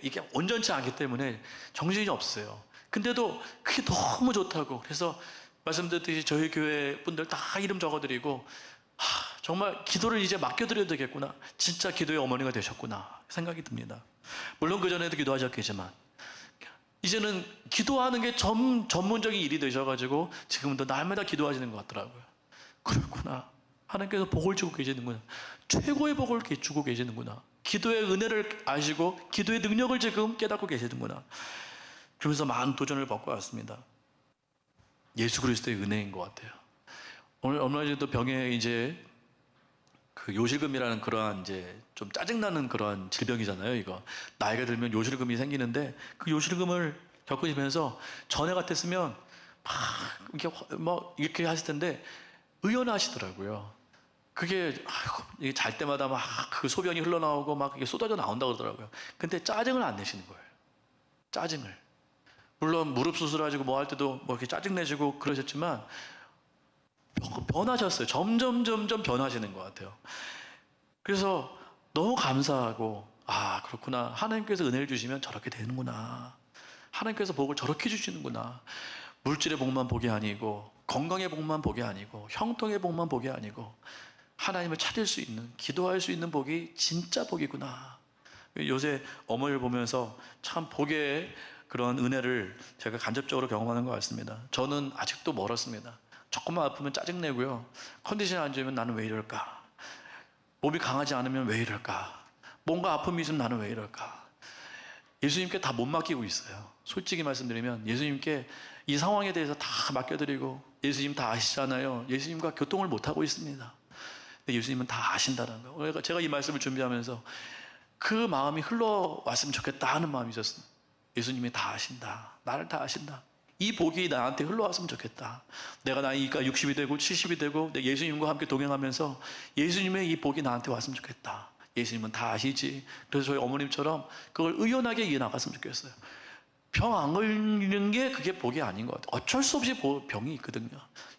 이게 온전치 않기 때문에 정신이 없어요. 근데도 그게 너무 좋다고. 그래서 말씀드렸듯이 저희 교회 분들 다 이름 적어드리고 정말 기도를 이제 맡겨드려도 되겠구나. 진짜 기도의 어머니가 되셨구나 생각이 듭니다. 물론 그전에도 기도하셨겠지만 이제는 기도하는 게 전문적인 일이 되셔가지고 지금도 날마다 기도하시는 것 같더라고요. 그렇구나. 하나님께서 복을 주고 계시는구나. 최고의 복을 주고 계시는구나. 기도의 은혜를 아시고 기도의 능력을 지금 깨닫고 계시는구나. 그러면서 많은 도전을 받고 왔습니다. 예수 그리스도의 은혜인 것 같아요. 오늘 얼마 전에도 병에 이제 그 요실금이라는 그러한 이제 좀 짜증나는 그러한 질병이잖아요. 이거 나이가 들면 요실금이 생기는데 그 요실금을 겪으시면서 전에 같았으면 막 이렇게 하실 텐데 의연하시더라고요. 그게 잘 때마다 막 그 소변이 흘러나오고 막 이게 쏟아져 나온다고 그러더라고요. 근데 짜증을 안 내시는 거예요. 짜증을. 물론 무릎 수술하시고 뭐 할 때도 뭐 이렇게 짜증 내시고 그러셨지만 변하셨어요. 점점 변하시는 것 같아요. 그래서 너무 감사하고 그렇구나. 하나님께서 은혜를 주시면 저렇게 되는구나. 하나님께서 복을 저렇게 주시는구나. 물질의 복만 복이 아니고 건강의 복만 복이 아니고 형통의 복만 복이 아니고 하나님을 찾을 수 있는, 기도할 수 있는 복이 진짜 복이구나. 요새 어머니를 보면서 참 복의 그런 은혜를 제가 간접적으로 경험하는 것 같습니다. 저는 아직도 멀었습니다. 조금만 아프면 짜증내고요. 컨디션이 안 좋으면 나는 왜 이럴까? 몸이 강하지 않으면 왜 이럴까? 뭔가 아픔이 있으면 나는 왜 이럴까? 예수님께 다 못 맡기고 있어요. 솔직히 말씀드리면 예수님께 이 상황에 대해서 다 맡겨드리고, 예수님 다 아시잖아요. 예수님과 교통을 못하고 있습니다. 근데 예수님은 다 아신다는 거예요. 제가 이 말씀을 준비하면서 그 마음이 흘러왔으면 좋겠다 하는 마음이 있었습니다. 예수님이 다 아신다. 나를 다 아신다. 이 복이 나한테 흘러왔으면 좋겠다. 내가 나이가 60이 되고 70이 되고 내 예수님과 함께 동행하면서 예수님의 이 복이 나한테 왔으면 좋겠다. 예수님은 다 아시지. 그래서 저희 어머님처럼 그걸 의연하게 이어나갔으면 좋겠어요. 병 안 걸리는 게 그게 복이 아닌 것 같아요. 어쩔 수 없이 병이 있거든요.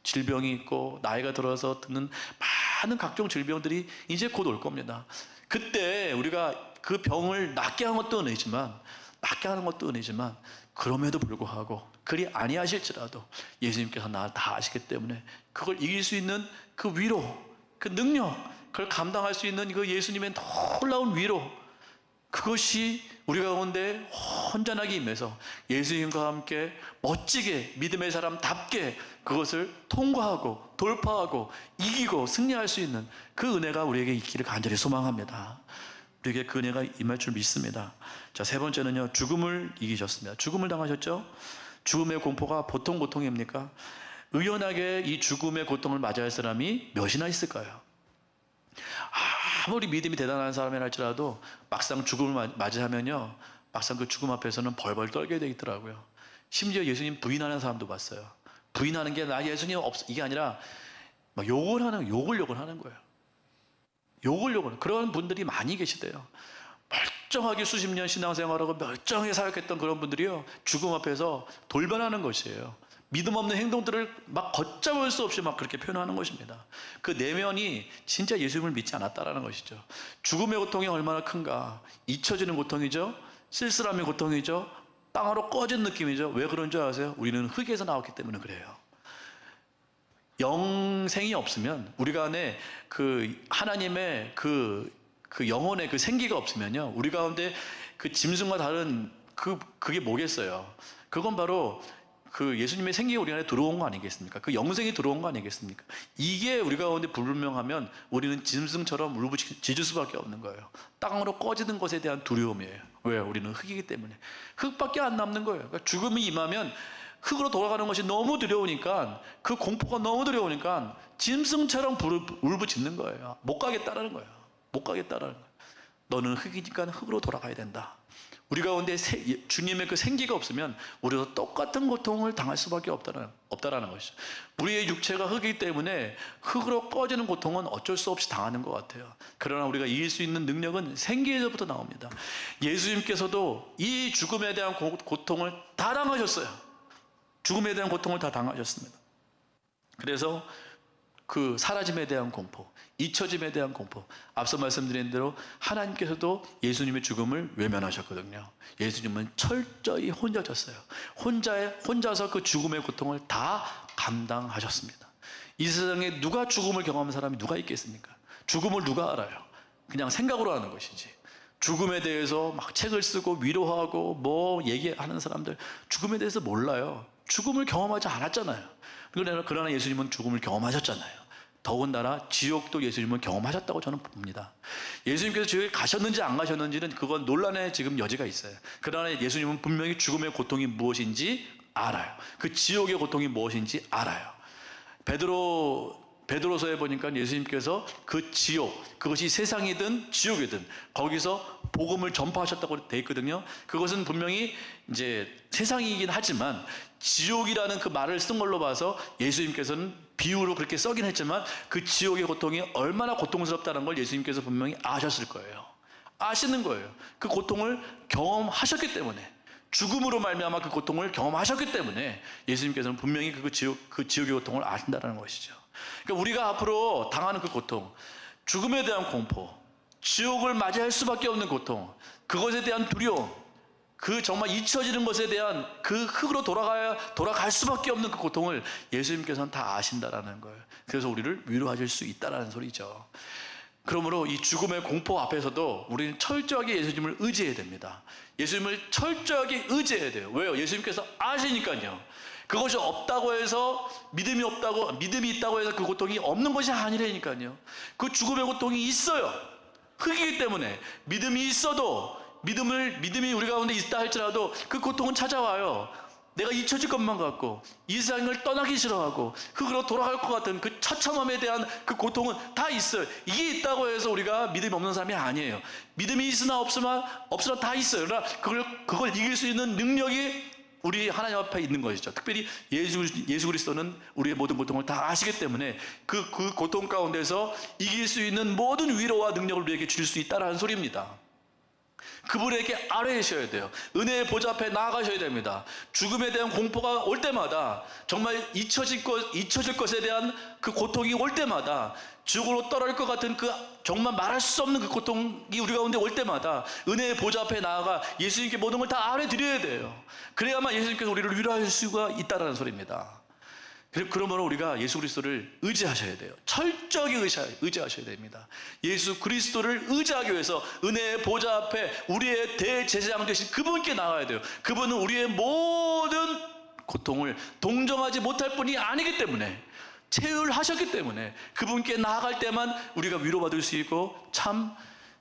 질병이 있고 나이가 들어서 듣는 많은 각종 질병들이 이제 곧 올 겁니다. 그때 우리가 그 병을 낫게 하는 것도 은혜지만 그럼에도 불구하고 그리 아니하실지라도 예수님께서 나를 다 아시기 때문에 그걸 이길 수 있는 그 위로, 그 능력, 그걸 감당할 수 있는 그 예수님의 놀라운 위로, 그것이 우리 가운데 혼전하게 임해서 예수님과 함께 멋지게 믿음의 사람답게 그것을 통과하고 돌파하고 이기고 승리할 수 있는 그 은혜가 우리에게 있기를 간절히 소망합니다. 우리에게 그 은혜가 임할 줄 믿습니다. 자, 세 번째는요, 죽음을 이기셨습니다. 죽음을 당하셨죠? 죽음의 공포가 보통 고통입니까? 의연하게 이 죽음의 고통을 맞이할 사람이 몇이나 있을까요? 아무리 믿음이 대단한 사람이라 할지라도 막상 죽음을 맞이하면요, 막상 그 죽음 앞에서는 벌벌 떨게 되더라고요. 심지어 예수님 부인하는 사람도 봤어요. 부인하는 게 나 예수님 없어, 이게 아니라 막 욕을 하는 거예요. 욕을 그런 분들이 많이 계시대요. 멀쩡하게 수십 년 신앙생활하고 멀쩡하게 사역했던 그런 분들이요, 죽음 앞에서 돌변하는 것이에요. 믿음 없는 행동들을 막 걷잡을 수 없이 막 그렇게 표현하는 것입니다. 그 내면이 진짜 예수님을 믿지 않았다라는 것이죠. 죽음의 고통이 얼마나 큰가. 잊혀지는 고통이죠. 쓸쓸함의 고통이죠. 땅으로 꺼진 느낌이죠. 왜 그런 줄 아세요? 우리는 흙에서 나왔기 때문에 그래요. 영생이 없으면, 우리가 안에 그 하나님의 그 영혼의 그 생기가 없으면요, 우리 가운데 그 짐승과 다른 그게 뭐겠어요? 그건 바로 그 예수님의 생기가 우리 안에 들어온 거 아니겠습니까? 그 영생이 들어온 거 아니겠습니까? 이게 우리 가운데 불분명하면 우리는 짐승처럼 울부짖을 수밖에 없는 거예요. 땅으로 꺼지는 것에 대한 두려움이에요. 왜? 우리는 흙이기 때문에. 흙밖에 안 남는 거예요. 그러니까 죽음이 임하면 흙으로 돌아가는 것이 너무 두려우니까, 그 공포가 너무 두려우니까 짐승처럼 울부짖는 거예요. 못 가겠다라는 거예요. 못 가겠다라는 거예요. 너는 흙이니까 흙으로 돌아가야 된다. 우리 가운데 주님의 그 생기가 없으면 우리도 똑같은 고통을 당할 수밖에 없다라는 것이죠. 우리의 육체가 흙이기 때문에 흙으로 꺼지는 고통은 어쩔 수 없이 당하는 것 같아요. 그러나 우리가 이길 수 있는 능력은 생기에서부터 나옵니다. 예수님께서도 이 죽음에 대한 고통을 다 당하셨어요. 죽음에 대한 고통을 다 당하셨습니다. 그래서 그 사라짐에 대한 공포, 잊혀짐에 대한 공포, 앞서 말씀드린 대로 하나님께서도 예수님의 죽음을 외면하셨거든요. 예수님은 철저히 혼자셨어요. 혼자서 그 죽음의 고통을 다 감당하셨습니다. 이 세상에 누가 죽음을 경험한 사람이 누가 있겠습니까? 죽음을 누가 알아요? 그냥 생각으로 하는 것이지. 죽음에 대해서 막 책을 쓰고 위로하고 뭐 얘기하는 사람들, 죽음에 대해서 몰라요. 죽음을 경험하지 않았잖아요. 그러나 예수님은 죽음을 경험하셨잖아요. 더군다나 지옥도 예수님은 경험하셨다고 저는 봅니다. 예수님께서 지옥에 가셨는지 안 가셨는지는 그건 논란의 지금 여지가 있어요. 그러나 예수님은 분명히 죽음의 고통이 무엇인지 알아요. 그 지옥의 고통이 무엇인지 알아요. 베드로서에 보니까 예수님께서 그 지옥, 그것이 세상이든 지옥이든 거기서 복음을 전파하셨다고 되어 있거든요. 그것은 분명히 이제 세상이긴 하지만 지옥이라는 그 말을 쓴 걸로 봐서 예수님께서는 비유로 그렇게 써긴 했지만 그 지옥의 고통이 얼마나 고통스럽다는 걸 예수님께서 분명히 아셨을 거예요. 아시는 거예요. 그 고통을 경험하셨기 때문에, 죽음으로 말미암아 그 고통을 경험하셨기 때문에 예수님께서는 분명히 그 지옥의 고통을 아신다는 것이죠. 그러니까 우리가 앞으로 당하는 그 고통, 죽음에 대한 공포, 지옥을 맞이할 수밖에 없는 고통, 그것에 대한 두려움, 그 정말 잊혀지는 것에 대한 그 흙으로 돌아갈 수밖에 없는 그 고통을 예수님께서는 다 아신다라는 거예요. 그래서 우리를 위로하실 수 있다라는 소리죠. 그러므로 이 죽음의 공포 앞에서도 우리는 철저하게 예수님을 의지해야 됩니다. 예수님을 철저하게 의지해야 돼요. 왜요? 예수님께서 아시니까요. 그것이 없다고 해서 믿음이 있다고 해서 그 고통이 없는 것이 아니라니까요. 그 죽음의 고통이 있어요. 흙이기 때문에 믿음이 있어도 믿음이 우리 가운데 있다 할지라도 그 고통은 찾아와요. 내가 잊혀질 것만 같고 이 세상을 떠나기 싫어하고 흙으로 돌아갈 것 같은 그 처참함에 대한 그 고통은 다 있어요. 이게 있다고 해서 우리가 믿음이 없는 사람이 아니에요. 믿음이 있으나 없으나 다 있어요. 그러나 그걸 이길 수 있는 능력이 우리 하나님 앞에 있는 것이죠. 특별히 예수 그리스도는 우리의 모든 고통을 다 아시기 때문에 그 고통 가운데서 이길 수 있는 모든 위로와 능력을 우리에게 줄 수 있다라는 소리입니다. 그분에게 아뢰셔야 돼요. 은혜의 보좌 앞에 나아가셔야 됩니다. 죽음에 대한 공포가 올 때마다, 정말 잊혀질 것에 대한 그 고통이 올 때마다, 죽으로 떨어질 것 같은 그 정말 말할 수 없는 그 고통이 우리 가운데 올 때마다 은혜의 보좌 앞에 나아가 예수님께 모든 걸 다 아뢰드려야 돼요. 그래야만 예수님께서 우리를 위로할 수가 있다는 소리입니다. 그러므로 우리가 예수 그리스도를 의지하셔야 돼요. 철저하게 의지하셔야 됩니다. 예수 그리스도를 의지하기 위해서 은혜의 보좌 앞에 우리의 대제사장 되신 그분께 나가야 돼요. 그분은 우리의 모든 고통을 동정하지 못할 분이 아니기 때문에, 체휼하셨기 때문에 그분께 나아갈 때만 우리가 위로받을 수 있고 참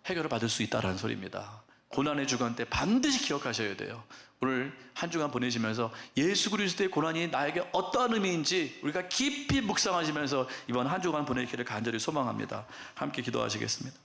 해결을 받을 수 있다는 소리입니다. 고난의 주간 때 반드시 기억하셔야 돼요. 오늘 한 주간 보내시면서 예수 그리스도의 고난이 나에게 어떠한 의미인지 우리가 깊이 묵상하시면서 이번 한 주간 보내기를 간절히 소망합니다. 함께 기도하시겠습니다.